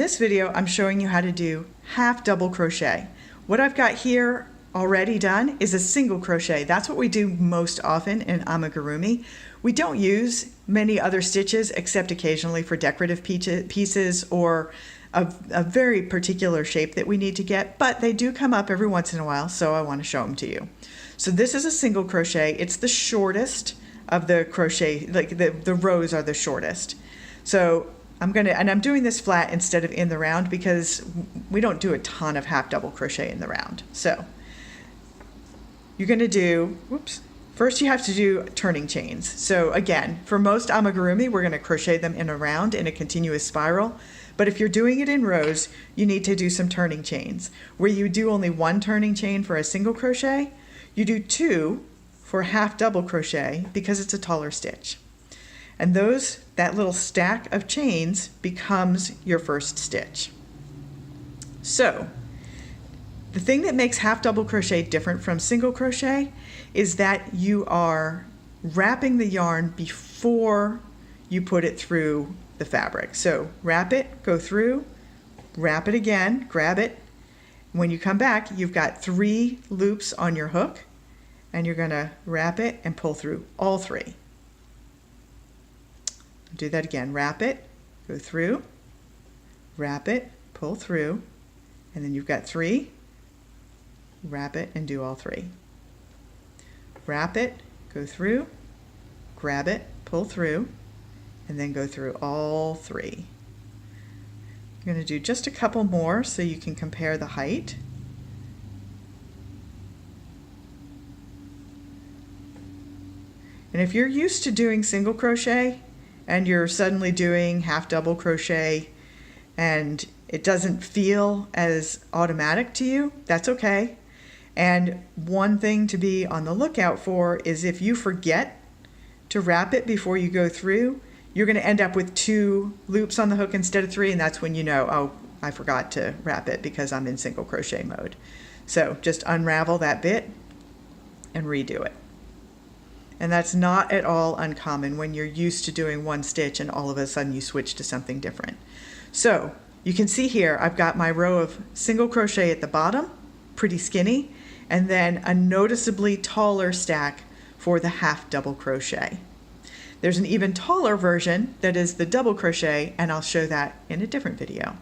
this video, I'm showing you how to do half double crochet. What I've got here already done is a single crochet. That's what we do most often in amigurumi. We don't use many other stitches except occasionally for decorative pieces or a very particular shape that we need to get, but they do come up every once in a while, so I want to show them to you. So this is a single crochet. It's the shortest of the crochet, like the rows are the shortest. So I'm doing this flat instead of in the round because we don't do a ton of half double crochet in the round. So you're going to do, first you have to do turning chains. So again, for most amigurumi, we're going to crochet them in a round in a continuous spiral. But if you're doing it in rows, you need to do some turning chains. Where you do only one turning chain for a single crochet, you do two for half double crochet because it's a taller stitch. And that little stack of chains becomes your first stitch. So the thing that makes half double crochet different from single crochet is that you are wrapping the yarn before you put it through the fabric. So wrap it, go through, wrap it again, grab it. When you come back, you've got 3 loops on your hook, and you're going to wrap it and pull through all 3. Do that again. Wrap it, go through, wrap it, pull through, and then you've got 3. Wrap it and do all 3. Wrap it, go through, grab it, pull through, and then go through all 3. You're going to do just a couple more so you can compare the height. And if you're used to doing single crochet and you're suddenly doing half double crochet and it doesn't feel as automatic to you, that's okay. And one thing to be on the lookout for is if you forget to wrap it before you go through, you're going to end up with 2 loops on the hook instead of 3, and that's when you know, oh, I forgot to wrap it because I'm in single crochet mode. So just unravel that bit and redo it. And that's not at all uncommon when you're used to doing one stitch and all of a sudden you switch to something different. So you can see here I've got my row of single crochet at the bottom, pretty skinny, and then a noticeably taller stack for the half double crochet. There's an even taller version that is the double crochet, and I'll show that in a different video.